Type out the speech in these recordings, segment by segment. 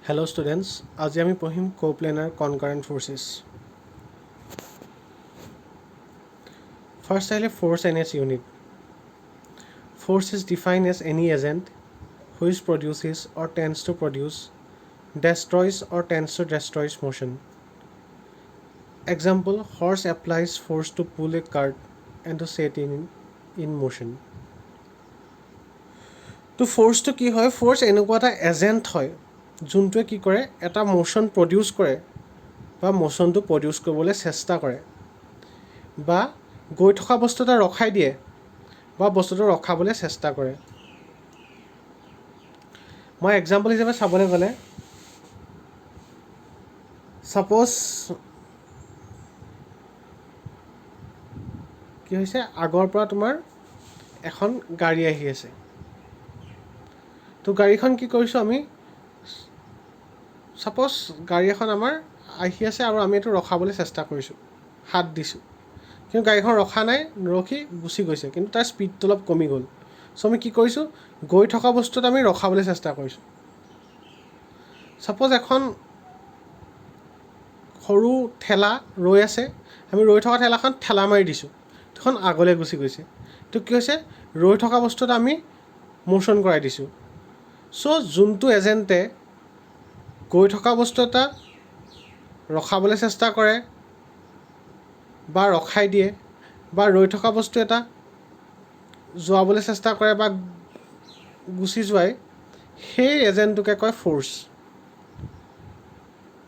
Hello students, আজি আমি পঢ়িম coplanar concurrent forces. First আহিলে force and its unit. Force is defined as any agent which produces or tends to produce, destroys or tends to destroy motion. Example, horse applies force to pull a cart and to set in motion. তো ফ'ৰ্চটো কি হয়? Force এনেকুৱা এটা agent হয় যোনটোৱে কি কৰে, এটা motion produce কৰে বা মোশ্যনটো প্ৰডিউচ কৰিবলৈ চেষ্টা কৰে বা গৈ থকা বস্তু এটা ৰখাই দিয়ে বা বস্তুটো ৰখাবলৈ চেষ্টা কৰে. মই এক্সাম্পল হিচাপে চাবলৈ গ'লে ছাপ'জ কি হৈছে, আগৰ পৰা তোমাৰ এখন গাড়ী আহি আছে. তো গাড়ীখন কি কৰিছোঁ আমি, ছাপ'জ গাড়ী এখন আমাৰ আহি আছে আৰু আমি এইটো ৰখাবলৈ চেষ্টা কৰিছোঁ, হাত দিছোঁ, কিন্তু গাড়ীখন ৰখা নাই, নৰখি গুচি গৈছে, কিন্তু তাৰ স্পীডটো অলপ কমি গ'ল. চ' আমি কি কৰিছোঁ, গৈ থকা বস্তুত আমি ৰখাবলৈ চেষ্টা কৰিছোঁ. ছাপ'জ এখন সৰু ঠেলা ৰৈ আছে, আমি ৰৈ থকা ঠেলাখন ঠেলা মাৰি দিছোঁ, সেইখন আগলৈ গুচি গৈছে. তো কি হৈছে, ৰৈ থকা বস্তুত আমি মোশ্যন কৰাই দিছোঁ. চ' যোনটো এজেণ্টে গৈ থকা বস্তু এটা ৰখাবলৈ চেষ্টা কৰে বা ৰখাই দিয়ে বা ৰৈ থকা বস্তু এটা যোৱাবলৈ চেষ্টা কৰে বা গুচি যোৱাই, সেই এজেণ্টটোকে কয় ফ'ৰ্চ.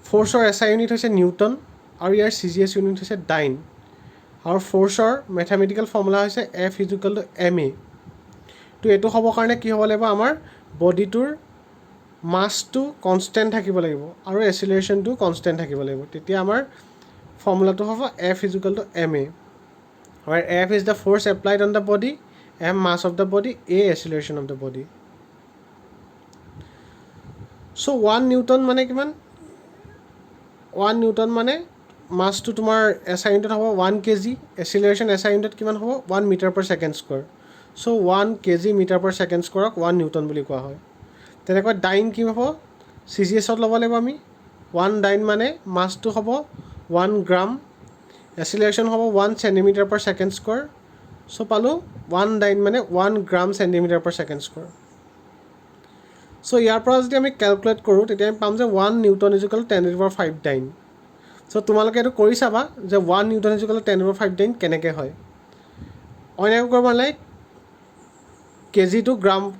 ফ'ৰ্চৰ SI ইউনিট হৈছে নিউটন আৰু ইয়াৰ CGS ইউনিট হৈছে ডাইন. আৰু ফ'ৰ্চৰ মেথামেটিকেল ফৰ্মুলা হৈছে F=ma. তো এইটো হ'বৰ কাৰণে কি হ'ব লাগিব, আমাৰ বডিটোৰ মাছটো কনষ্টেণ্ট থাকিব লাগিব আৰু এচিলেৰেশ্যনটো কনষ্টেণ্ট থাকিব লাগিব. তেতিয়া আমাৰ ফৰ্মুলাটো হ'ব F=ma, where F is the force applied on the body, m mass of the body, a acceleration of the body. So 1 Newton মানে কিমান? 1 নিউটন মানে মাছটো তোমাৰ SI ইউনিটত হ'ব 1 kg, এচিলেৰেশ্যন SI ইউনিটত কিমান হ'ব? 1 metre per second square. So' 1 kg metre per second স্কোৱাৰক 1 newton বুলি কোৱা হয়. তেনেকৈ ডাইন কি হ'ব, CGSত ল'ব লাগিব আমি. 1 ডাইন মানে মাছটো হ'ব 1 গ্ৰাম, এচিলেৰেশ্যন হ'ব 1 চেণ্টিমিটাৰ পাৰ ছেকেণ্ড স্কোৱাৰ. চ' পালোঁ 1 ডাইন মানে 1 গ্ৰাম চেণ্টিমিটাৰ পাৰ ছেকেণ্ড স্কোৱাৰ. চ' ইয়াৰ পৰা যদি আমি কেলকুলেট কৰোঁ, তেতিয়া আমি পাম যে 1 নিউটন = 10⁵ ডাইন. চ' তোমালোকে এইটো কৰি চাবা যে 1 নিউটন = 10⁵ ডাইন কেনেকৈ হয়. অন্য একো কৰিব নালাগে, কেজিটো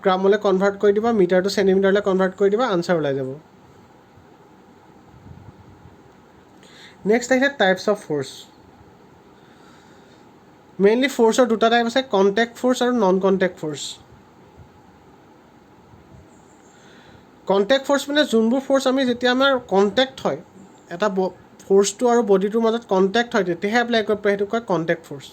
গ্ৰামলৈ কনভাৰ্ট কৰি দিবা, মিটাৰটো চেণ্টিমিটাৰলৈ কনভাৰ্ট কৰি দিবা, আনচাৰ ওলাই যাব. নেক্সট আহিছে টাইপছ অফ ফ'ৰ্চ. মেইনলি ফ'ৰ্চৰ দুটা টাইপ আছে, কণ্টেক্ট ফ'ৰ্চ আৰু non contact force. Contact force মানে যোনবোৰ ফ'ৰ্চ আমি যেতিয়া আমাৰ কণ্টেক্ট হয়, এটা ফ'ৰ্চটো আৰু বডিটোৰ মাজত কণ্টেক্ট হয়, তেতিয়াহে এপ্লাই কৰিব পাৰি, সেইটো কয় কণ্টেক্ট ফ'ৰ্চ.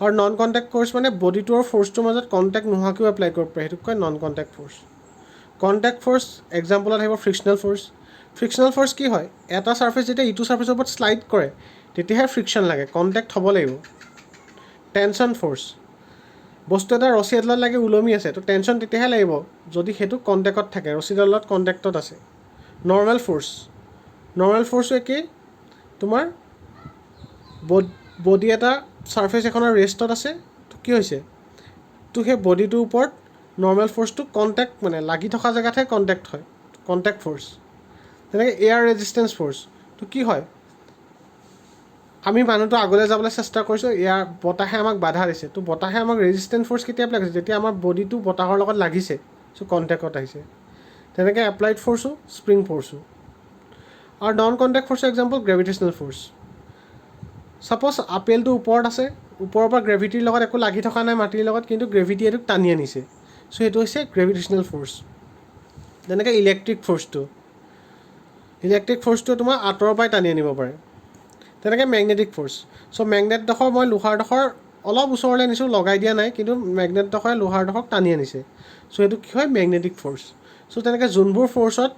আৰু নন কণ্টেক্ট ফ'ৰ্চ মানে বডিটো আৰু ফ'ৰ্চটোৰ মাজত কণ্টেক্ট নোহোৱাকৈও এপ্লাই কৰিব পাৰি, সেইটোক কয় non contact force. Contact force এক্সাম্পলত আহিব ফ্ৰিকশ্যনেল ফ'ৰ্চ. ফ্ৰিকশ্যনেল ফ'ৰ্চ কি হয়, এটা ছাৰ্ফেচ যেতিয়া ইটো ছাৰ্ফেচৰ ওপৰত শ্লাইড কৰে, তেতিয়াহে ফ্ৰিকশ্যন লাগে, কণ্টেক্ট হ'ব লাগিব. টেনশ্যন ফ'ৰ্চ, বস্তু এটা ৰছী এডালত লাগি ওলমি আছে, তো টেনশ্যন তেতিয়াহে লাগিব যদি সেইটো কণ্টেক্টত থাকে, ৰছীডালত কণ্টেক্টত আছে. নৰ্মেল ফ'ৰ্চ, নৰ্মেল ফ'ৰ্চো একেই, তোমাৰ বডি এটা ছাৰ্ফেচ এখনৰ ৰেষ্টত আছে, তো কি হৈছে, তো সেই বডিটোৰ ওপৰত নৰ্মেল ফ'ৰ্চটো কণ্টেক্ট মানে লাগি থকা জেগাতহে কণ্টেক্ট হয়, কণ্টেক্ট ফ'ৰ্চ. তেনেকৈ এয়াৰ ৰেজিষ্টেঞ্চ ফ'ৰ্চ, তো কি হয়, আমি মানুহটো আগলৈ যাবলৈ চেষ্টা কৰিছোঁ, বতাহে আমাক বাধা দিছে, তো বতাহে আমাক ৰেজিষ্টেঞ্চ ফ'ৰ্চ কেতিয়া এপ্লাই কৰিছে, যেতিয়া আমাৰ বডিটো বতাহৰ লগত লাগিছে, চ' কণ্টেক্টত আহিছে. তেনেকৈ এপ্লাইড ফ'ৰ্চো, স্প্ৰিং ফ'ৰ্চো. আৰু নন কণ্টেক্ট ফ'ৰ্চৰ এক্সাম্পল গ্ৰেভিটেশ্যনেল ফ'ৰ্চ. ছাপ'জ আপেলটো ওপৰত আছে, ওপৰৰ পৰা গ্ৰেভিটিৰ লগত একো লাগি থকা নাই মাটিৰ লগত, কিন্তু গ্ৰেভিটিয়ে এইটোক টানি আনিছে, চ' সেইটো হৈছে গ্ৰেভিটেশ্যনেল ফ'ৰ্চ. তেনেকৈ ইলেক্ট্ৰিক ফ'ৰ্চটো তোমাৰ আঁতৰৰ পৰাই টানি আনিব পাৰে. তেনেকৈ মেগনেটিক ফ'ৰ্চ. চ' মেগনেটডোখৰ মই লোহাৰডোখৰ অলপ ওচৰলৈ আনিছোঁ, লগাই দিয়া নাই, কিন্তু মেগনেটডোখৰে লোহাৰডোখৰক টানি আনিছে, চ' সেইটো কি হয়, মেগনেটিক ফ'ৰ্চ. চ' তেনেকৈ যোনবোৰ ফ'ৰ্চত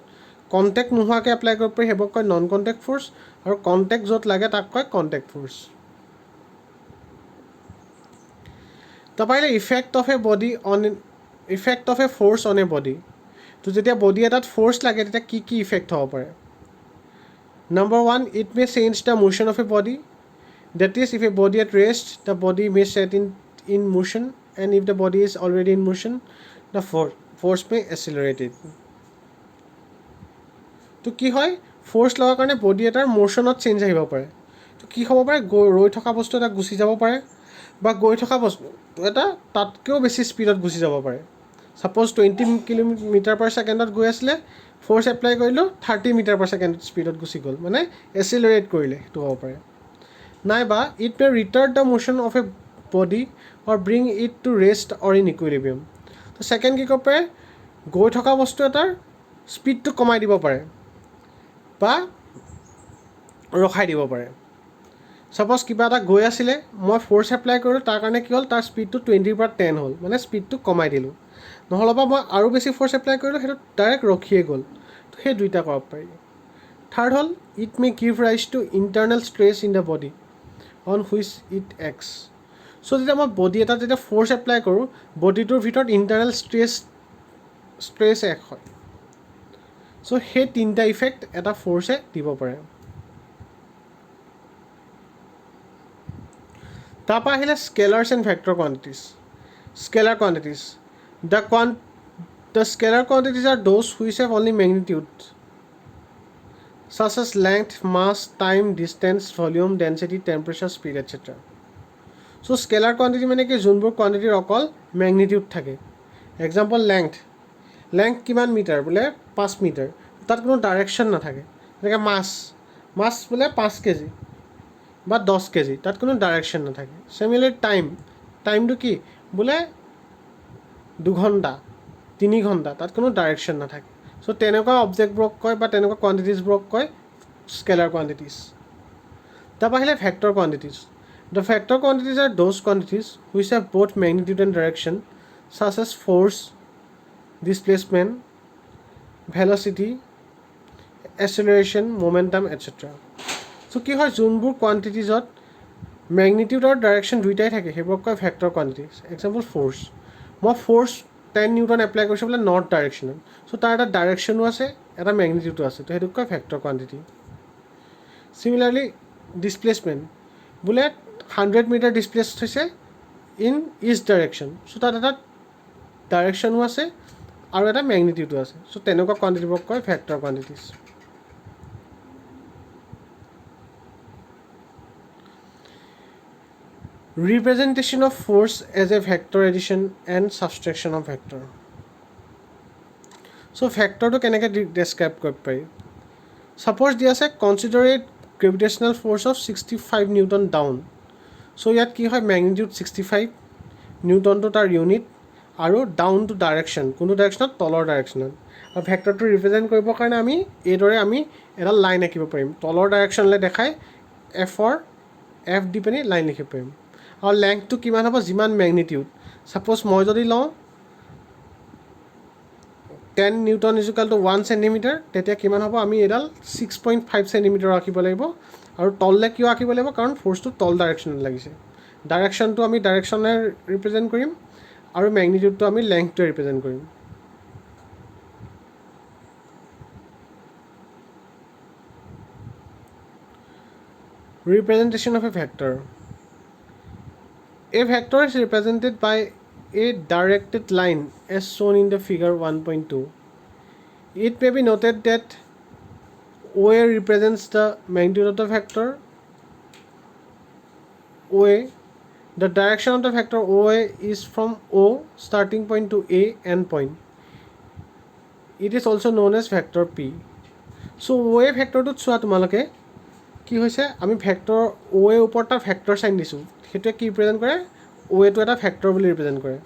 কণ্টেক্ট নোহোৱাকৈ এপ্লাই কৰিব পাৰি, সেইবোৰক কয় নন কণ্টেক্ট ফ'ৰ্চ, আৰু কণ্টেক্ট য'ত লাগে তাক কয় কণ্টেক্ট ফ'ৰ্চ. তাৰপৰা effect of A force on a body. তো যেতিয়া বডি এটাত ফ'ৰ্চ লাগে তেতিয়া কি কি ইফেক্ট হ'ব পাৰে Number 1, it may change the motion of a body. That is, if a body at rest, the body may set in motion, and if the body is already in motion, the force may accelerate it. তো কি হয় force লগাৰ কাৰণে body এটাৰ মোশ্যনত change আহিব পাৰে তো কি হ'ব পাৰে ৰৈ থকা বস্তু এটা গুচি যাব পাৰে বা গৈ থকা বস্তু এটা তাতকৈও বেছি স্পীডত গুচি যাব পাৰে ছাপ'জ 20 কিলোমিটাৰ পাৰ ছেকেণ্ডত গৈ আছিলে ফ'ৰ্চ এপ্লাই কৰিলোঁ 30 মিটাৰ পাৰ ছেকেণ্ড স্পীডত গুচি গ'ল মানে এচিলাৰেট কৰিলে সেইটো হ'ব পাৰে নাইবা it may retard the motion of a body or bring it to rest or in equilibrium তো ছেকেণ্ড কি কৰিব পাৰে গৈ থকা বস্তু এটাৰ স্পীডটো কমাই দিব পাৰে বা ৰখাই দিব পাৰে ছাপ'জ কিবা এটা গৈ আছিলে মই ফ'ৰ্চ এপ্লাই কৰিলোঁ তাৰ কাৰণে কি হ'ল তাৰ স্পীডটো 20ৰ পৰা 10 হ'ল মানে স্পীডটো কমাই দিলোঁ নহ'লে বা মই আৰু বেছি ফ'ৰ্চ এপ্লাই কৰিলোঁ সেইটো ডাইৰেক্ট ৰখিয়ে গ'ল তো সেই দুইটা কৰিব পাৰি থাৰ্ড হ'ল it may give rise to internal stress in the body on which it এক্স চ' যেতিয়া মই বডি এটাত যেতিয়া ফ'ৰ্চ এপ্লাই কৰোঁ বডিটোৰ ভিতৰত ইণ্টাৰনেল ষ্ট্ৰেছ এক হয় চ' সেই তিনিটা ইফেক্ট এটা ফ'ৰ্চে দিব পাৰে তাৰপৰা আহিলে scalars and vector quantities scalar quantities The scalar quantities are those which have only magnitude such as length, mass, time, distance, volume, density, temperature, speed, etc. So scalar quantity মানে কি যোনবোৰ কোৱান্টিটিৰ অকল magnitude থাকে example length কিমান metre বোলে 5 metre তাত কোনো direction নাথাকে যেনেকৈ মাছ বোলে 5 কেজি বা 10 কেজি তাত কোনো ডাইৰেকশ্যন নাথাকে চিমিলাৰলি টাইমটো কি বোলে 2 ঘণ্টা 3 ঘণ্টা তাত কোনো ডাইৰেকশ্যন নাথাকে চ' তেনেকুৱা অবজেক্টবোৰক কয় বা তেনেকুৱা কোৱান্টিটিজবোৰক কয় স্কেলাৰ কোৱান্টিটিজ তাৰপৰা আহিলে vector quantities the vector quantities are those quantities which have both magnitude and direction such as force, displacement, velocity, acceleration, momentum, etc. চ' কি হয় যোনবোৰ কোৱান্টিটিজত মেগনিটিউড আৰু ডাইৰেকশ্যন দুইটাই থাকে সেইবোৰক কয় ভেক্টৰ কোৱান্টিটিজ এক্সাম্পল ফ'ৰ্চ মই ফ'ৰ্চ 10 নিউটন এপ্লাই কৰিছোঁ বোলে নৰ্থ ডাইৰেকশ্যনত চ' তাৰ এটা ডাইৰেকশ্যনো আছে এটা মেগনিটিউডো আছে তো সেইটোক কয় ভেক্টৰ কোৱান্টিটি চিমিলাৰলি ডিছপ্লেচমেণ্ট বোলে 100 মিটাৰ ডিছপ্লেচ হৈছে ইন ইষ্ট ডাইৰেকশ্যন চ' তাত এটা ডাইৰেকশ্যনো আছে আৰু এটা মেগনিটিউডো আছে চ' তেনেকুৱা কোৱান্টিটিবোৰক কয় vector quantities Representation of force as a vector addition and subtraction of vector. So vector to keneke describe korib pari. Suppose dia ase consider a gravitational force of 65 newton down. So yat ki hoy magnitude 65 newton to tar unit aru down to direction kono direction tolor direction aru vector to represent koribor karone ami ei dore ami eta line akibo parim tolor direction le dekhai f or f di pani line likhibo parim আৰু লেংথটো কিমান হ'ব যিমান magnitude suppose মই যদি লওঁ 10 Newton equal to 1 centimetre তেতিয়া কিমান হ'ব আমি এডাল 6.5 চেণ্টিমিটাৰ ৰাখিব লাগিব আৰু তললৈ কিয় ৰাখিব লাগিব কাৰণ ফ'ৰ্চটো তল ডাইৰেকশ্যনত লাগিছে ডাইৰেকশ্যনটো আমি ডাইৰেকশ্যনে ৰিপ্ৰেজেণ্ট কৰিম আৰু মেগনিটিউডটো আমি লেংথটোৱে ৰিপ্ৰেজেণ্ট কৰিম representation of A vector A vector is represented by a directed line as shown in the figure 1.2. It may be noted that OA represents the magnitude of the vector OA. The direction of the vector OA is from O starting point to A end point. It is also known as vector P. So OA vector to chua tumaloke কি হৈছে আমি vector OA ওপৰত এটা vector sign দিছোঁ সেইটোৱে কি represent কৰে OAটো এটা ভেক্টৰ বুলি ৰিপ্ৰেজেণ্ট কৰে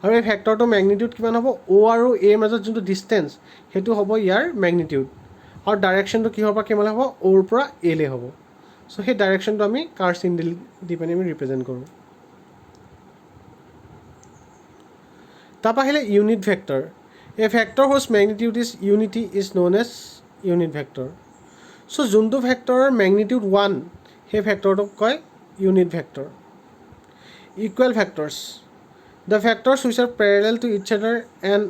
আৰু এই ভেক্টৰটো মেগনিটিউড কিমান হ'ব O আৰু A মাজত যোনটো ডিষ্টেঞ্চ সেইটো হ'ব ইয়াৰ মেগনিটিউড আৰু ডাইৰেকশ্যনটো কিহৰ পৰা কিমান হ'ব Oৰ পৰা A লে হ'ব চ' সেই ডাইৰেকশ্যনটো আমি কাৰ চিন দি পিনে আমি ৰিপ্ৰেজেণ্ট কৰোঁ তাৰপৰা আহিলে unit vector a vector whose magnitude is unity is known as unit vector so' যোনটো ভেক্টৰৰ মেগনিটিউড 1 সেই ভেক্টৰটোক কয় unit vector equal vectors the vectors which are parallel to each other and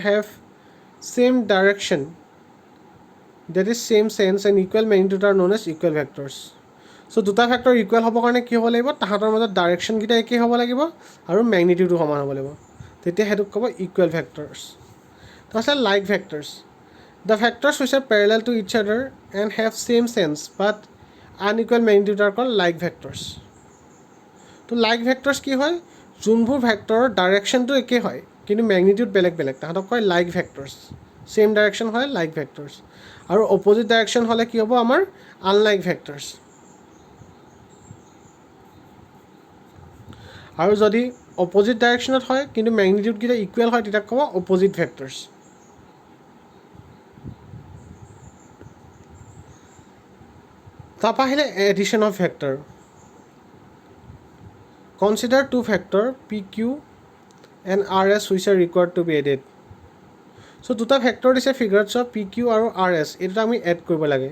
have same direction, that is same sense and equal magnitude are known as equal vectors. So দুটা vector equal হ'ব কাৰণে কি হ'ব লাগিব, তাহাঁতৰ মাজত ডাইৰেকশ্যনকেইটা একেই হ'ব লাগিব আৰু মেগনিটিউডো সমান হ'ব লাগিব, তেতিয়া সেইটোক ক'ব ইকুৱেল ভেক্টৰ্ছ. তাৰপিছত like vectors, the vectors which are parallel to each other and have same sense but unequal magnitude are called like vectors. তো লাইক ভেক্টৰ্ছ কি হয়, যোনবোৰ ভেক্টৰৰ ডাইৰেকশ্যনটো একেই হয় কিন্তু মেগনিটিউড বেলেগ বেলেগ, তাহাঁতক কয় লাইক ভেক্টৰ্ছ. ছেইম ডাইৰেকশ্যন হয় লাইক ভেক্টৰ্ছ, আৰু অপজিট ডাইৰেকশ্যন হ'লে কি হ'ব আমাৰ আনলাইক ভেক্টৰ্ছ. আৰু যদি অপজিট ডাইৰেকশ্যনত হয় কিন্তু মেগনিটিউডকেইটা ইকুৱেল হয় তেতিয়া ক'ব অপজিট ভেক্টৰ্ছ. তাৰপৰা আহিলে addition of vector. Consider two vector P Q and R S which are required to be added. So' দুটা ভেক্টৰ দিছে ফিগাৰত, চ' পি কিউ আৰু আৰ এছ এই দুটা আমি এড কৰিব লাগে.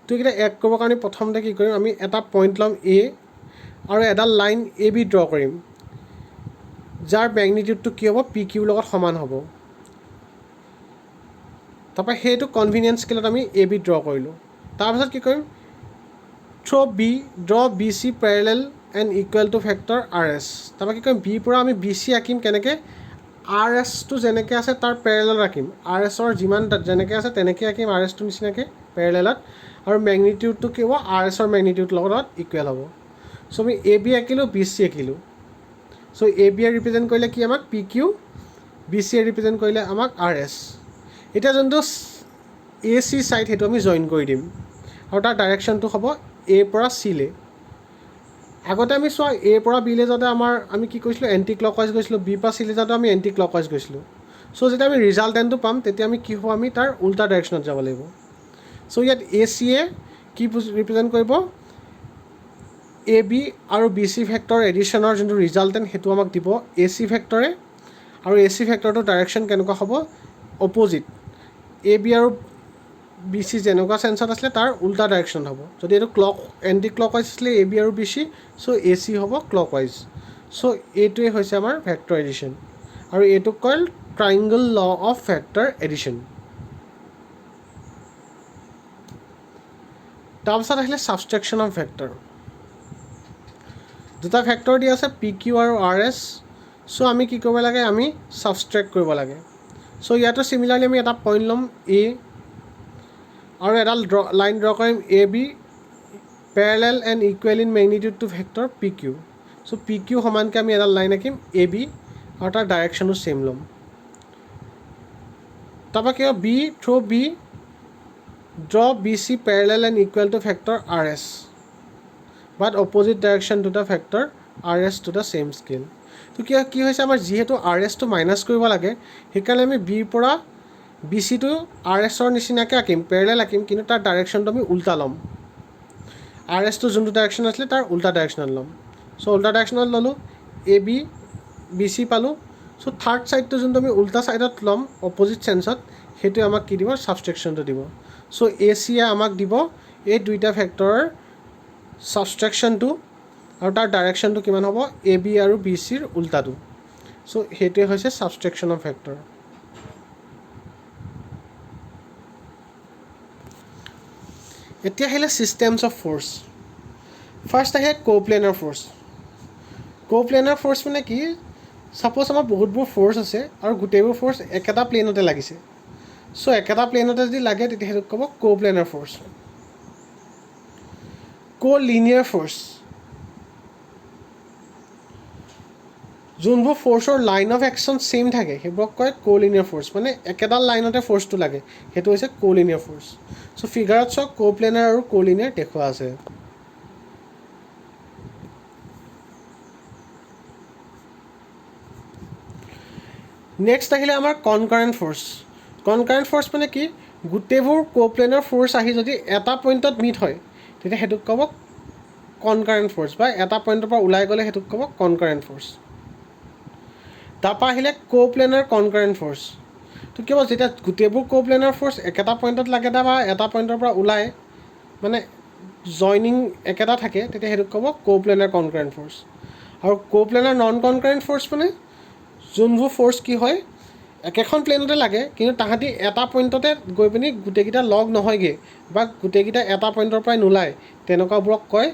তো এইকেইটা এড কৰিবৰ কাৰণে প্ৰথমতে কি কৰিম, আমি এটা পইণ্ট ল'ম এ আৰু এডাল লাইন এ বি ড্ৰ কৰিম যাৰ মেগনিটিউডটো কি হ'ব পি কিউৰ লগত সমান হ'ব. তাৰপৰা সেইটো কনভিনিয়েঞ্চ স্কেলত আমি এ বি ড্ৰ কৰিলোঁ. তাৰপিছত কি কৰিম, draw B C parallel and equal to vector R S. তাৰপৰা কি কৰিম, বিৰ পৰা আমি বি চি আঁকিম কেনেকৈ, আৰ এছটো যেনেকৈ আছে তাৰ পেৰেলেলত আঁকিম, আৰ এছৰ যিমান যেনেকৈ আছে তেনেকৈ আঁকিম আৰ এছটো নিচিনাকৈ পেৰেলেলত, আৰু মেগনিটিউডটো কি হ'ব আৰ এছৰ মেগনিটিউড লগত ইকুৱেল হ'ব. চ' আমি A B আঁকিলোঁ, B C আঁকিলোঁ. So' A B A represent কৰিলে কি আমাক পি কিউ, বি চি এ ৰিপ্ৰেজেণ্ট কৰিলে আমাক আৰ এছ. এতিয়া যোনটো এ চি ছাইড সেইটো আমি জইন কৰি দিম আৰু তাৰ ডাইৰেকশ্যনটো হ'ব এৰ পৰা চিলৈ. আগতে আমি চোৱা এৰ পৰা বিলৈ যাওঁতে আমি কি কৰিছিলোঁ, এণ্টি ক্লক ৱাইজ গৈছিলোঁ, বিৰ পৰা চিলৈ যাওঁতে আমি এণ্টি ক্লক ৱাইজ গৈছিলোঁ. চ' যেতিয়া আমি ৰিজাল্টেণ্টটো পাম তেতিয়া আমি কি হ'ব, আমি তাৰ উল্টা ডাইৰেকশ্যনত যাব লাগিব. চ' ইয়াত এ চিয়ে কি ৰিপ্ৰেজেণ্ট কৰিব, এ বি আৰু বি চি ভেক্টৰ এডিশ্যনৰ যোনটো ৰিজাল্টেণ্ট সেইটো আমাক দিব এ চি ভেক্টৰে, আৰু এ চি ভেক্টৰটোৰ ডাইৰেকশ্যন কেনেকুৱা হ'ব, অপজিট. এ বি আৰু বি চি যেনেকুৱা চেন্সত আছিলে তাৰ উল্টা ডাইৰেকশ্যন হ'ব. যদি এইটো এণ্টি ক্লক ৱাইজ আছিলে এ বি আৰু বি চি, চ' এ চি হ'ব ক্লক ৱাইজ. চ' এইটোৱে হৈছে আমাৰ ভেক্টৰ এডিশ্যন, আৰু এইটোক কয় triangle law of vector addition. তাৰপিছত আহিলে ছাবষ্ট্ৰেকশ্যন অফ ভেক্টৰ. দুটা ভেক্টৰ দি আছে পি কিউ আৰু আৰ এছ. চ' আমি কি কৰিব লাগে, আমি ছাবষ্ট্ৰেক্ট কৰিব লাগে. চ' ইয়াতো চিমিলাৰলি আমি এটা পইণ্ট ল'ম এ আৰু এডাল লাইন ড্ৰ কৰিম A B parallel and equal in magnitude to vector P Q. So' P Q সমানকৈ আমি এডাল লাইন আঁকিম এ বি আৰু তাৰ ডাইৰেকশ্যনো ছেইম ল'ম. তাৰপৰা কি হ'ব, B through B draw B C parallel and equal to vector R S but opposite direction to the vector R S to the same scale. তো কি হৈছে, আমাৰ যিহেতু আৰ এছটো মাইনাছ কৰিব লাগে সেইকাৰণে আমি বিৰ পৰা বি চিটো আৰ এছৰ নিচিনাকৈ আঁকিম, পেৰেলেল আঁকিম, কিন্তু তাৰ ডাইৰেকশ্যনটো আমি উল্টা ল'ম. আৰ এছটো যোনটো ডাইৰেকশ্যন আছিলে তাৰ উল্টা ডাইৰেকশ্যনত ল'ম. চ' উল্টা ডাইৰেকশ্যনত ল'লোঁ, এ বি বি চি পালোঁ. চ' থাৰ্ড ছাইডটো যোনটো আমি উল্টা ছাইডত ল'ম অপজিট চেন্সত, সেইটোৱে আমাক কি দিব, ছাবষ্ট্ৰেকশ্যনটো দিব. চ' এ চিয়ে আমাক দিব এই দুইটা ভেক্টৰৰ ছাবষ্ট্ৰেকশ্যনটো, আৰু তাৰ ডাইৰেকশ্যনটো কিমান হ'ব, এ বি আৰু বি চিৰ উল্টাটো. চ' সেইটোৱে হৈছে ছাবষ্ট্ৰেকশ্যন অফ ভেক্টৰ. এতিয়া আহিলে ছিষ্টেমছ অফ ফ'ৰ্চ. ফাৰ্ষ্ট আহে কোপ্লেনাৰ ফ'ৰ্চ. কোপ্লেনাৰ ফ'ৰ্চ মানে কি, ছাপ'জ আমাৰ বহুতবোৰ ফ'ৰ্চ আছে আৰু গোটেইবোৰ ফ'ৰ্চ একেটা প্লেনতে লাগিছে. চ' একেটা প্লেনতে যদি লাগে তেতিয়া সেইটোক ক'ব কোপ্লেনাৰ ফ'ৰ্চ. লিনিয়াৰ ফ'ৰ্চ, যোনবোৰ ফ'ৰ্চৰ লাইন অফ একশ্যন ছেইম থাকে সেইবোৰক কয় লিনিয়াৰ ফ'ৰ্চ. মানে একেডাল লাইনতে ফ'ৰ্চটো লাগে, সেইটো হৈছে লিনিয়াৰ ফ'ৰ্চ. চ' ফিগাৰত চাওক কোপ্লেনাৰ আৰু লিনিয়াৰ দেখুওৱা আছে. নেক্সট আহিলে আমাৰ কনকাৰেণ্ট ফ'ৰ্চ. কনকাৰেণ্ট ফ'ৰ্চ মানে কি, গোটেইবোৰ কোপ্লেনাৰ ফ'ৰ্চ আহি যদি এটা পইণ্টত মিট হয় তেতিয়া সেইটোক ক'ব কনকাৰেণ্ট ফ'ৰ্চ, বা এটা পইণ্টৰ পৰা ওলাই গ'লে সেইটোক ক'ব কনকাৰেণ্ট ফ'ৰ্চ. তাৰপৰা আহিলে কোপ্লেনাৰ কনকাৰেণ্ট ফ'ৰ্চ. তো কি হ'ব, যেতিয়া গোটেইবোৰ কোপ্লেনাৰ ফ'ৰ্চ একেটা পইণ্টত লাগে বা এটা পইণ্টৰ পৰা ওলাই মানে জইনিং একেটা থাকে তেতিয়া সেইটোক ক'ব কোপ্লেনাৰ কনকাৰেণ্ট ফ'ৰ্চ. আৰু কোপ্লেনাৰ নন কনকাৰেণ্ট ফ'ৰ্চ মানে যোনবোৰ ফ'ৰ্চ কি হয়, একেখন প্লেনতে লাগে কিন্তু তাহাঁতি এটা পইণ্টতে গৈ পিনি গোটেইকেইটা লগ নহয়গৈ বা গোটেইকেইটা এটা পইণ্টৰ পৰাই নোলায় তেনেকুৱাবোৰক কয়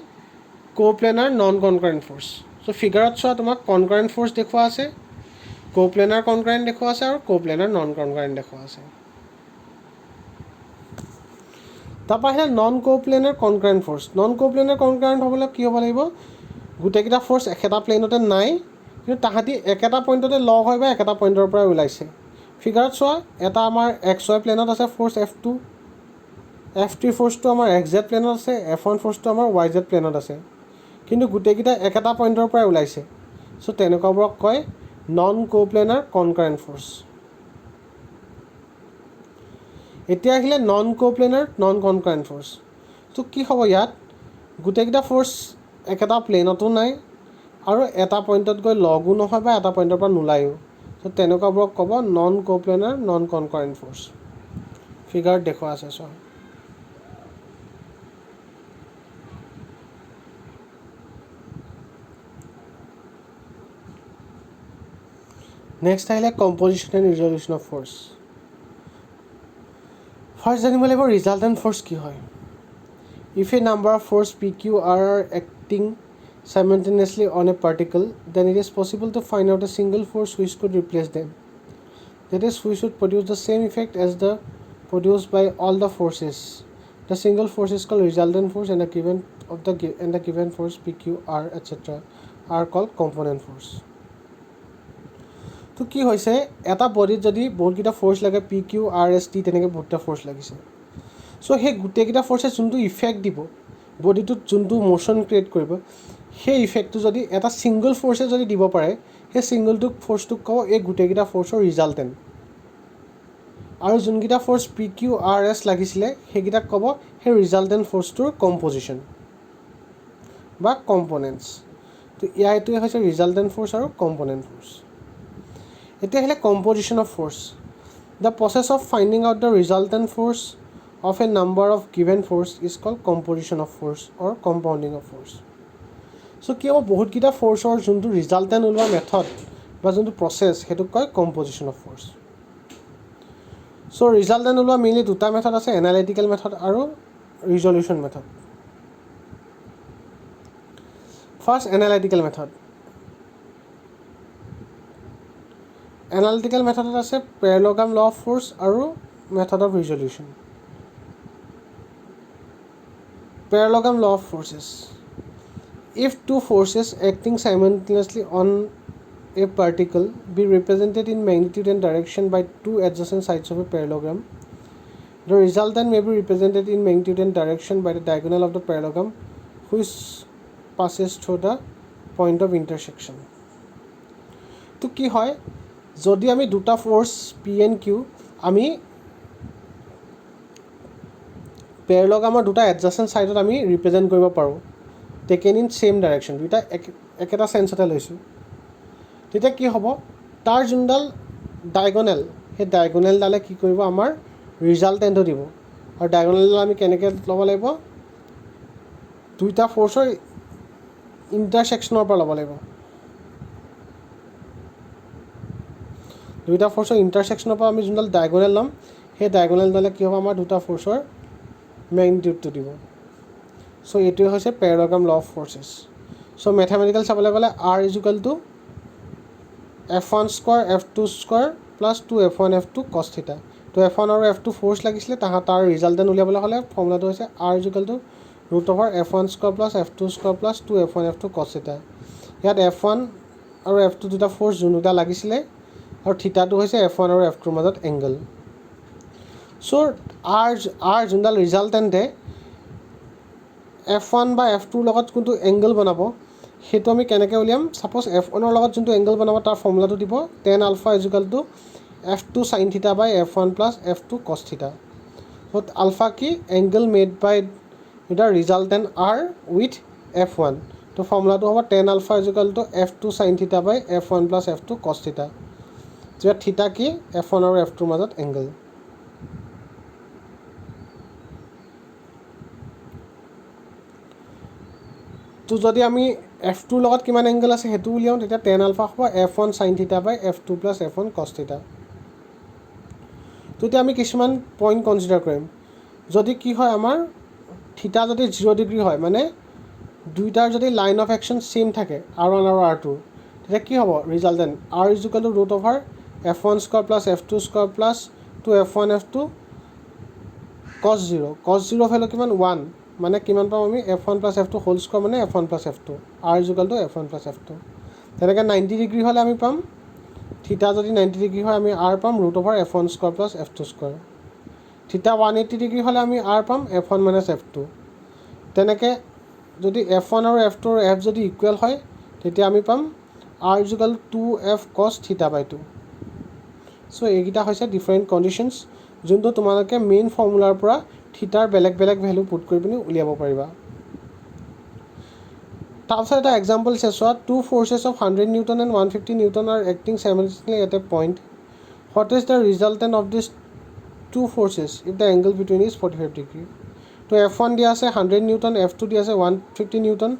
কোপ্লেনাৰ নন কনকাৰেণ্ট ফ'ৰ্চ চ' ফিগাৰত চোৱা তোমাক কনকাৰেণ্ট ফ'ৰ্চ দেখুওৱা আছে কোপ্লেনাৰ কনকাৰেণ্ট দেখুওৱা আছে আৰু কোপ্লেনাৰ নন কনকাৰেণ্ট দেখুওৱা আছে তাৰপৰা আহিলে নন কোপ্লেনাৰ কনকাৰেণ্ট ফ'ৰ্চ নন কোপ্লেনাৰ কনকাৰেণ্ট হ'বলৈ কি হ'ব লাগিব গোটেইকেইটা ফ'ৰ্চ একেটা প্লেনতে নাই কিন্তু তাহাঁতি একেটা পইণ্টতে লগ হয় বা একেটা পইণ্টৰ পৰাই ওলাইছে ফিগাৰত চোৱা এটা আমাৰ এক্স ৱাই প্লেনত আছে ফ'ৰ্চ F2 F3 ফ'ৰ্চটো আমাৰ XZ প্লেনত আছে F1 ফ'ৰ্চটো আমাৰ YZ প্লেনত আছে কিন্তু গোটেইকেইটা একেটা পইণ্টৰ পৰাই ওলাইছে চ' তেনেকুৱাবোৰক কয় নন কোপ্লেনাৰ কনকাৰেণ্ট ফ'ৰ্চ এতিয়া আহিলে নন কোপ্লেনাৰ নন কনকাৰেণ্ট ফ'ৰ্চ ত' কি হ'ব ইয়াত গোটেইকেইটা ফ'ৰ্চ একেটা প্লেনতো নাই আৰু এটা পইণ্টত গৈ লগো নহয় বা এটা পইণ্টৰ পৰা নোলায়ো ত' তেনেকুৱাবোৰক ক'ব নন কোপ্লেনাৰ নন কনকাৰেণ্ট ফ'ৰ্চ ফিগাৰত দেখুওৱা আছে চোৱা নেক্সট আহিলে composition and resolution of force first জানিব লাগিব ৰিজাল্টেণ্ট ফ'ৰ্চ কি হয় if A number of force PQ are acting simultaneously on a particle then it is possible to find out a single force which could replace them that is which would produce the same effect as the produced by all the forces the single force is called resultant force and the given force PQ R etc are called component force তো কি হৈছে এটা বডিত যদি বহুতকেইটা force লাগে PQ RS T তেনেকৈ বহুতটা force লাগিছে চ' সেই গোটেইকেইটা ফ'ৰ্চে যোনটো ইফেক্ট দিব বডিটোত যোনটো মোশ্যন ক্ৰিয়েট কৰিব সেই ইফেক্টটো যদি এটা ছিংগল ফ'ৰ্চে যদি দিব পাৰে সেই ছিংগলটোক ফ'ৰ্চটোক ক'ব এই গোটেইকেইটা ফ'ৰ্চৰ ৰিজাল্টেণ্ট আৰু যোনকেইটা ফ'ৰ্চ PQ RS লাগিছিলে সেইকেইটাক ক'ব সেই ৰিজাল্টেণ্ট ফ'ৰ্চটোৰ কম্পজিশ্যন বা কম্পনেণ্টছ তো এইটোৱে হৈছে ৰিজাল্টেণ্ট ফ'ৰ্চ আৰু কম্পনেণ্ট ফ'ৰ্চ এতিয়া আহিলে composition of force the process of finding out the resultant force of a number of given force is called composition of force or compounding of force so কি হ'ব বহুতকেইটা ফ'ৰ্চৰ যোনটো resultant ওলোৱা method বা যোনটো process সেইটোক কয় composition of force so' resultant ওলোৱা মেইনলি দুটা মেথড আছে এনালিটিকেল মেথড আৰু resolution method first analytical method analytical মেথডত আছে পেৰেলগ্ৰাম ল অফ ফ'ৰ্চ আৰু method of resolution Parallelogram law of forces. If two forces acting simultaneously on a particle be represented in magnitude and direction by two adjacent sides of a parallelogram, the resultant may be represented in magnitude and direction by the diagonal of the parallelogram which passes through the point of intersection. তো কি হয় যদি আমি দুটা force P and Q আমি পেৰেলগ্ৰামৰ দুটা এডজাচেণ্ট ছাইডত আমি ৰিপ্ৰেজেণ্ট কৰিব পাৰোঁ টেকেন ইন ছেইম ডাইৰেকশ্যন দুটা একেটা চেঞ্চতে লৈছোঁ তেতিয়া কি হ'ব তাৰ যোনডাল ডায়গনেল সেই ডায়গনেলডালে কি কৰিব আমাৰ ৰিজাল্টেণ্টটো দিব আৰু ডায়গনেলডাল আমি কেনেকৈ ল'ব লাগিব দুইটা ফ'ৰ্চৰ ইণ্টাৰছেকশ্যনৰ পৰা ল'ব লাগিব দুইটা ফ'ৰ্চৰ ইণ্টাৰছেকশ্যনৰ পৰা আমি যোনডাল ডায়গনেল ল'ম সেই ডায়গনেলডালে কি হ'ব আমাৰ দুটা ফ'ৰ্চৰ মেগনিটিউডটো দিব চ' এইটোৱে হৈছে পেৰেলগ্ৰাম ল অফ ফ'ৰ্চেছ চ' মেথামেটিকেল চাবলৈ গ'লে R = F1 square F2 square plus 2F1 F2 cos θ তো F1 আৰু F2 ফ'ৰ্চ লাগিছিলে তাৰ ৰিজাল্টেণ্ট উলিয়াবলৈ হ'লে ফৰ্মুলাটো হৈছে R = √F1 square plus F2 square plus 2F1 F2 cos θ ইয়াত F1 আৰু F2 দুটা ফ'ৰ্চ যোনকেইটা লাগিছিলে আৰু থিতাটো হৈছে F1 আৰু F2ৰ মাজত এংগল চ' R যোনডাল ৰিজাল্টেণ্টে F1 বা F2ৰ লগত কোনটো এংগল বনাব সেইটো আমি কেনেকৈ উলিয়াম ছাপ'জ F1ৰ লগত যোনটো এংগল বনাব তাৰ ফৰ্মুলাটো দিব tan alpha = F2 sin θ by F1 plus F2 cos θ but alpha কি angle made by the resultant R with F1 তো ফৰ্মুলাটো হ'ব tan alpha = F2 sin θ by F1 plus F2 cos θ য'ত θ কি F1 আৰু F2ৰ মাজত এংগল তো যদি আমি F2ৰ লগত কিমান এংগল আছে সেইটো উলিয়াওঁ তেতিয়া tan alpha হ'ব F1 sin θ by F2 plus F1 cos θ তো এতিয়া আমি কিছুমান পইণ্ট কনচিডাৰ কৰিম যদি কি হয় আমাৰ থিটা যদি 0 ডিগ্ৰী হয় মানে দুইটাৰ যদি লাইন অফ একশ্যন ছেইম থাকে R1 আৰু R2 তেতিয়া কি হ'ব resultant R = √f1² + f2² + 2f1 f2 cos 0 cos 0 value কিমান 1 মানে কিমান পাম আমি f1 + f2 হোল স্কোৱাৰ মানে f1 + f2 R = f1 + f2 তেনেকৈ 90 ডিগ্ৰী হ'লে আমি পাম থিটা যদি 90 ডিগ্ৰী হয় আমি R পাম √f1² + f2²। থিটা 180 ডিগ্ৰী হ'লে আমি R পাম f1 - f2। তেনেকৈ যদি f1 আৰু f2 আৰু f যদি ইকুৱেল হয় তেতিয়া আমি পাম R = 2f cos θ/2। চ' এইকেইটা হৈছে ডিফাৰেণ্ট কণ্ডিশ্যনছ যোনটো তোমালোকে মেইন ফৰ্মুলাৰ পৰা থিটাৰ বেলেগ বেলেগ ভেলু পুট কৰি পিনি উলিয়াব পাৰিবা। তাৰপিছত এটা এক্সাম্পল আছে চোৱা 2 forces of 100 Newton and 150 Newton are acting simultaneously at a point. What is the resultant of these two forces if the angle between is 45 degree? তো f1 দিয়া আছে 100 নিউটন, f2 দিয়া আছে 150 নিউটন,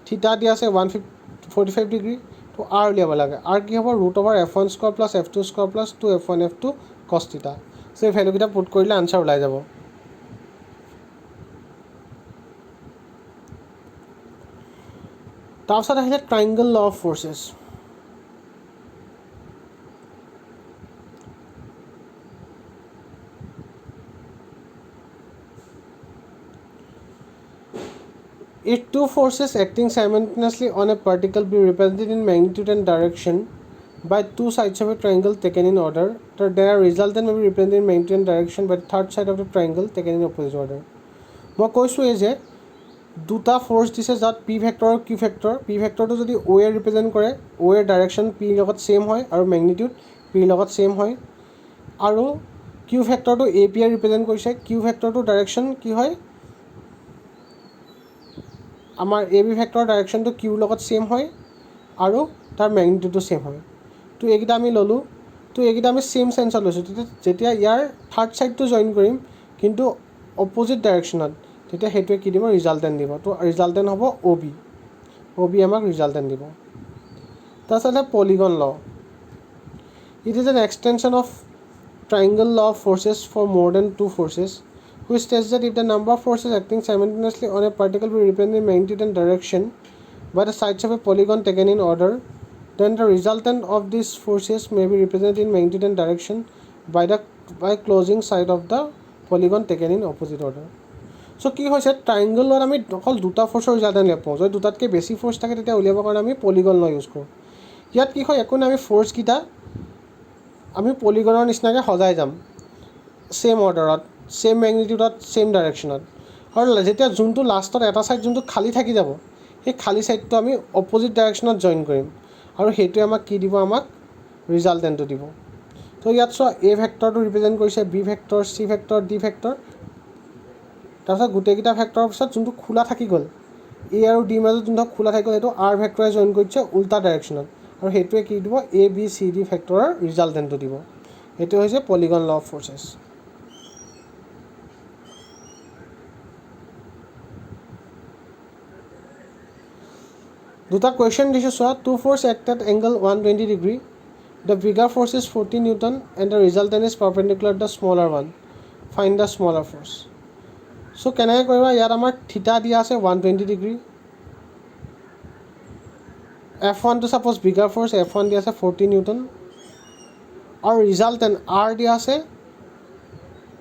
থিটা দিয়া আছে 145 ডিগ্ৰী। তো R উলিয়াব লাগে। R কি হ'ব √f1² + f2² + 2f1 f2 cos θ। চ' এই ভেলুকেইটা পুট কৰিলে আনচাৰ ওলাই যাব। তাৰপিছত আহিলে triangle law of forces. If two forces acting simultaneously on a particle be represented in magnitude and direction by two sides of a triangle taken in order, their resultant may be represented in magnitude and direction by the third side of the triangle taken in opposite order. মই কৈছোঁ এই যে দুটা force দিছে যাত P vector আৰু Q vector. P ভেক্টৰটো যদি অ' এ represent কৰে অ' এৰ ডাইৰেকশ্যন পিৰ লগত ছেইম হয় আৰু মেগনিটিউড পিৰ লগত ছেইম হয়, আৰু কিউ ভেক্টৰটো এ পি এ ৰিপ্ৰেজেণ্ট কৰিছে। কিউ ভেক্টৰটোৰ ডাইৰেকশ্যন কি হয় আমাৰ এ বি ভেক্টৰৰ ডাইৰেকশ্যনটো কিউৰ লগত ছেইম হয় আৰু তাৰ মেগনিটিউডটো ছেইম হয়। তো এইকেইটা আমি ল'লোঁ। তো এইকেইটা আমি ছেইম চেঞ্চত লৈছোঁ। যেতিয়া ইয়াৰ থাৰ্ড ছাইডটো জইন কৰিম কিন্তু অপ'জিট ডাইৰেকশ্যনত তেতিয়া সেইটোৱে কি দিব ৰিজাল্টেণ্ট দিব। তো ৰিজাল্টেণ্ট হ'ব অ' বি আমাক ৰিজাল্টেণ্ট দিব। তাৰপিছতে polygon law. It is an extension of triangle law of forces for more than two forces which states that if the number of forces acting simultaneously on a particle be represented in magnitude and direction by the sides of a polygon taken in order, then the resultant of these forces may be represented in magnitude and direction by closing side of the polygon taken in opposite order. So কি হৈছে ট্ৰাইংগলত আমি অকল দুটা ফ'ৰ্চৰ resultant নাপাওঁ। যদি দুটাতকৈ বেছি force থাকে তেতিয়া উলিয়াবৰ কাৰণে আমি পলিগন ল ইউজ কৰোঁ। ইয়াত কি হয় একো নাই, আমি ফ'ৰ্চকেইটা আমি পলিগনৰ নিচিনাকৈ সজাই যাম ছেইম অৰ্ডাৰত, ছেইম মেগনিটিউডত, ছেইম ডাইৰেকশ্যনত। আৰু যেতিয়া যোনটো লাষ্টত এটা ছাইড যোনটো খালী থাকি যাব সেই খালী ছাইডটো আমি অপ'জিট ডাইৰেকশ্যনত জইন কৰিম আৰু সেইটোৱে আমাক কি দিব আমাক ৰিজাল্টেণ্টটো দিব। তো ইয়াত চোৱা এ ভেক্টৰটো ৰিপ্ৰেজেণ্ট কৰিছে B vector, C vector, D vector. তাৰপিছত গোটেইকেইটা ভেক্টৰৰ পিছত যোনটো খোলা থাকি গ'ল এ আৰু ডিৰ মাজত যোনটো খোলা থাকি গ'ল সেইটো আৰ ভেক্টৰে জইন কৰিছে উল্টা ডাইৰেকশ্যনত আৰু সেইটোৱে কি দিব এ বি চি ডি ভেক্টৰৰ ৰিজাল্টেণ্টটো দিব। এইটো হৈছে পলিগন ল অফ ফৰ্চেছ। দুটা কুৱেশ্যন দিছোঁ চোৱা। Two force act at angle 120 degree, the bigger force is 40 newton and the resultant is perpendicular the smaller one, find the smaller force. So' কেনেকৈ কৰিবা, ইয়াত আমাৰ থিটা দিয়া আছে 120 ডিগ্ৰী, F1টো ছাপ'জ বিগাৰ ফ'ৰ্চ, F1 দিয়া আছে 40 নিউটন আৰু ৰিজাল্টেণ্ট R দিয়া আছে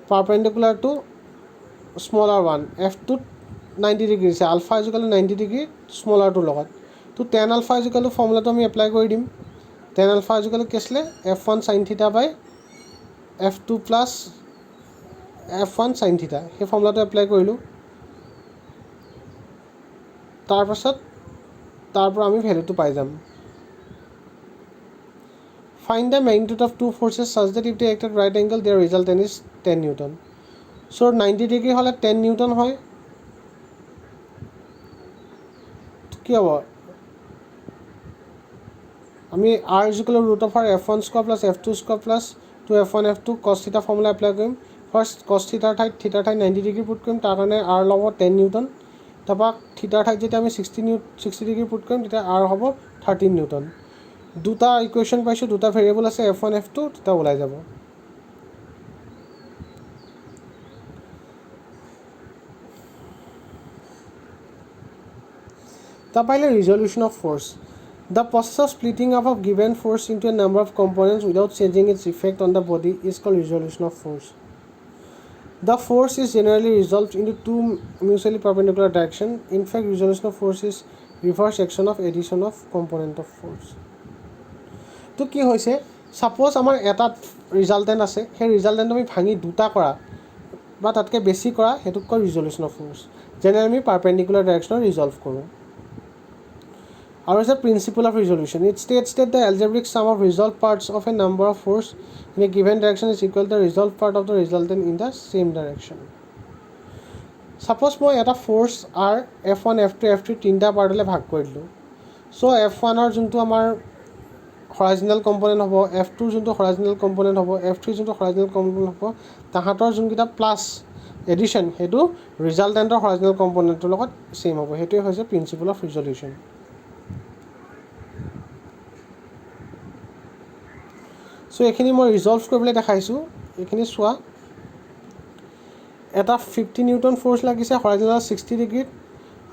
পাৰপেণ্ডিকুলাৰ টু স্মলাৰ ওৱান, F2ত 90 ডিগ্ৰী দিছে, আলফা = 90 ডিগ্ৰী স্মলাৰটোৰ লগত। তো টেন আলফা = ফৰ্মুলাটো আমি এপ্লাই কৰি দিম। টেন আলফা কি আছিলে F1 sin θ বাই F2 প্লাছ F1 sin θ, সেই ফৰ্মুলাটো এপ্লাই কৰিলোঁ। তাৰপাছত তাৰ পৰা আমি ভেলুটো পাই যাম। Find the magnitude of two forces such that if they act at right angle their resultant is 10 newton. So' 90 degree হ'লে 10 নিউটন হয়। কি হ'ব আমি R = √f1² + f2² + 2f1 f2 cos θ formula apply কৰিম। ফাৰ্ষ্ট cos θৰ ঠাইত 90 degree put কৰিম, তাৰ কাৰণে R ল'ব 10 নিউটন। তাৰপৰা থিটাৰ ঠাইত যেতিয়া আমি 60 ডিগ্ৰী পুট কৰিম তেতিয়া R হ'ব 13 নিউটন। দুটা ইকুৱেশ্যন পাইছোঁ, দুটা ভেৰিয়েবল আছে F1 F2, তেতিয়া ওলাই যাব। তাৰপৰা আহিলে resolution of force the process of splitting up of given force into a number of components without changing its effect on the body is called resolution of force the force is generally resolved into two mutually perpendicular direction in fact resolution of force is reverse action of addition of component of force তো কি হৈছে suppose আমাৰ এটা resultant আছে সেই ৰিজাল্টেণ্টটো আমি ভাঙি দুটা কৰা বা তাতকৈ বেছি কৰা সেইটোক কয় ৰিজল্যুশ্যন অফ ফ'ৰ্চ যেনে আমি পাৰপেণ্ডিকুলাৰ ডাইৰেকশ্যনত ৰিজল্ভ কৰোঁ আৰু হৈছে principle of resolution it states that the algebraic sum of resolve parts of a number of force in a given direction is equal the resolve part of the resultant in the same direction suppose মই এটা force F1 F2 F3 তিনিটা পাৰ্টলৈ ভাগ কৰি দিলোঁ চ' F1ৰ যোনটো আমাৰ হৰাইজনেল component হ'ব F2ৰ যোনটো হৰাইজনেল কম্পনেণ্ট হ'ব F3ৰ যোনটো হৰাইজনেল কম্পনেণ্ট হ'ব তাহাঁতৰ যোনকেইটা প্লাছ এডিশ্যন সেইটো ৰিজাল্টেণ্টৰ হৰাইজনেল কম্পনেণ্টৰ লগত ছেইম হ'ব সেইটোৱে হৈছে প্ৰিন্সিপল অফ ৰিজল্যুশ্যন চ' এইখিনি মই ৰিজল্ভ কৰিবলৈ দেখাইছোঁ এইখিনি চোৱা এটা 50 নিউটন ফ'ৰ্চ লাগিছে হৰাইজনেলত 60 ডিগ্ৰীত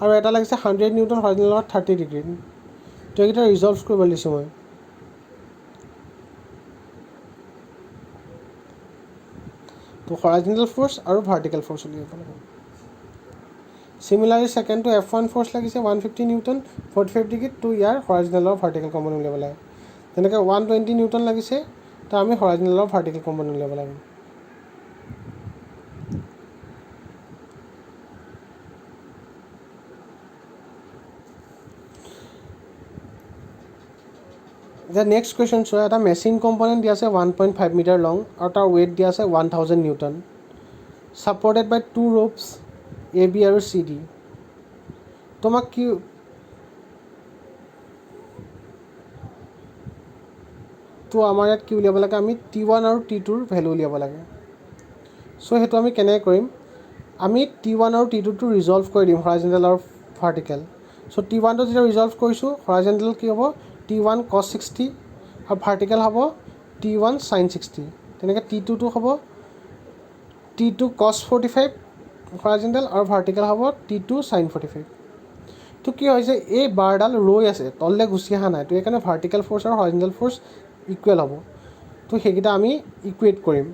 আৰু এটা লাগিছে 100 নিউটন হৰাইজনেলত 30 ডিগ্ৰীত তো এইকেইটা ৰিজল্ভ কৰিব দিছোঁ মই তো হৰাইজনেল ফ'ৰ্চ আৰু ভাৰ্টিকেল ফ'ৰ্চ উলিয়াব লাগিব চিমিলাৰলি ছেকেণ্ডটো F1 ফ'ৰ্চ লাগিছে 150 নিউটন 45 ডিগ্ৰীত তো ইয়াৰ হৰাইজনেল আৰু ভাৰ্টিকেল কম্পনেণ্ট উলিয়াব লাগে তেনেকৈ 120 নিউটন লাগিছে তো আমি হৰাইজনেল আৰু ভাৰ্টিকেল কম্পনেণ্ট উলিয়াব লাগে এতিয়া নেক্সট কুৱেশ্যন চোৱা এটা মেচিন কম্পনেণ্ট দিয়া আছে 1.5 মিটাৰ লং আৰু তাৰ ৱেইট দিয়া আছে 1000 নিউটন ছাপৰ্টেড বাই 2 ropes AB আৰু CD তোমাক কি তো আমাৰ ইয়াত কি উলিয়াব লাগে আমি T1 আৰু T2ৰ ভেলু উলিয়াব লাগে চ' সেইটো আমি কেনেকৈ কৰিম আমি T1 আৰু T2টো ৰিজল্ভ কৰি দিম হৰাইজনেল আৰু ভাৰ্টিকেল চ' T1টো যেতিয়া ৰিজল্ভ কৰিছোঁ হৰাইজনেল কি হ'ব T1 cos 60 আৰু ভাৰ্টিকেল হ'ব T1 sin 60 তেনেকৈ T2টো হ'ব T2 cos 45 হৰাইজনেল আৰু ভাৰ্টিকেল হ'ব T2 sin 45 তো কি হৈছে এই বাৰডাল ৰৈ আছে তললৈ গুচি অহা নাই তো এইকাৰণে ভাৰ্টিকেল ফ'ৰ্চ আৰু হৰাইজনেল ফ'ৰ্চ ইকুৱেল হ'ব তো সেইকেইটা আমি ইকুৱেট কৰিম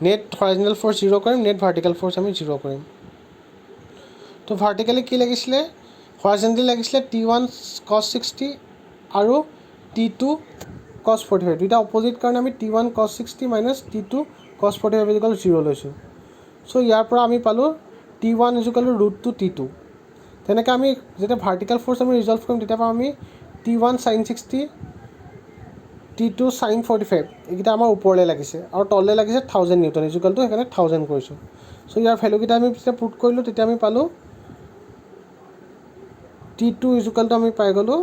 নেট হৰাইজনেল ফ'ৰ্চ 0 কৰিম নেট ভাৰ্টিকেল ফ'ৰ্চ আমি 0 কৰিম তো ভাৰ্টিকেলি কি লাগিছিলে হৰাইজনেলি লাগিছিলে T1 cos 60 আৰু T2 cos 45 দুইটা অপজিট কাৰণে আমি T1 cos 60 minus T2 cos 45 equal 0 লৈছোঁ চ' ইয়াৰ পৰা আমি পালোঁ T1 ইকুৱেল √2 T2 তেনেকৈ আমি যেতিয়া ভাৰ্টিকেল ফ'ৰ্চ আমি ৰিজল্ভ কৰিম তেতিয়া পৰা আমি T1 sin 60 T2 sin 45 এইকেইটা আমাৰ ওপৰলৈ লাগিছে আৰু তললৈ লাগিছে 1000 নিউটন ইকুৱেলটো সেইকাৰণে 1000 কৰিছোঁ চ' ইয়াৰ ভেলুকেইটা আমি যেতিয়া পুট কৰিলোঁ তেতিয়া আমি পালোঁ T2 ইকুৱেলটো আমি পাই গ'লোঁ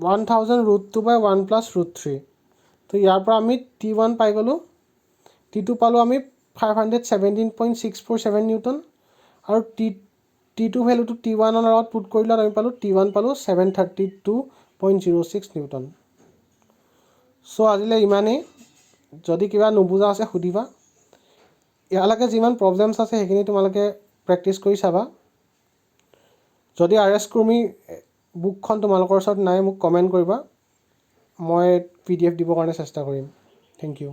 1000 √2 by 1 plus √3 তো ইয়াৰ পৰা আমি T1 পাই গ'লোঁ T2 পালোঁ আমি 517.647 নিউটন আৰু T2 ভেলুটো T1ৰ লগত পুট কৰিলে আমি পালোঁ T1 পালোঁ 732.06 নিউটন চ' আজিলৈ ইমানেই যদি কিবা নুবুজা আছে সুধিবা ইয়ালৈকে যিমান প্ৰব্লেমছ আছে সেইখিনি তোমালোকে প্ৰেক্টিছ কৰি চাবা যদি RS কুৰ্মী বুকখন তোমালোকৰ ওচৰত নাই মোক কমেণ্ট কৰিবা মই PDF দিবৰ কাৰণে চেষ্টা কৰিম থেংক ইউ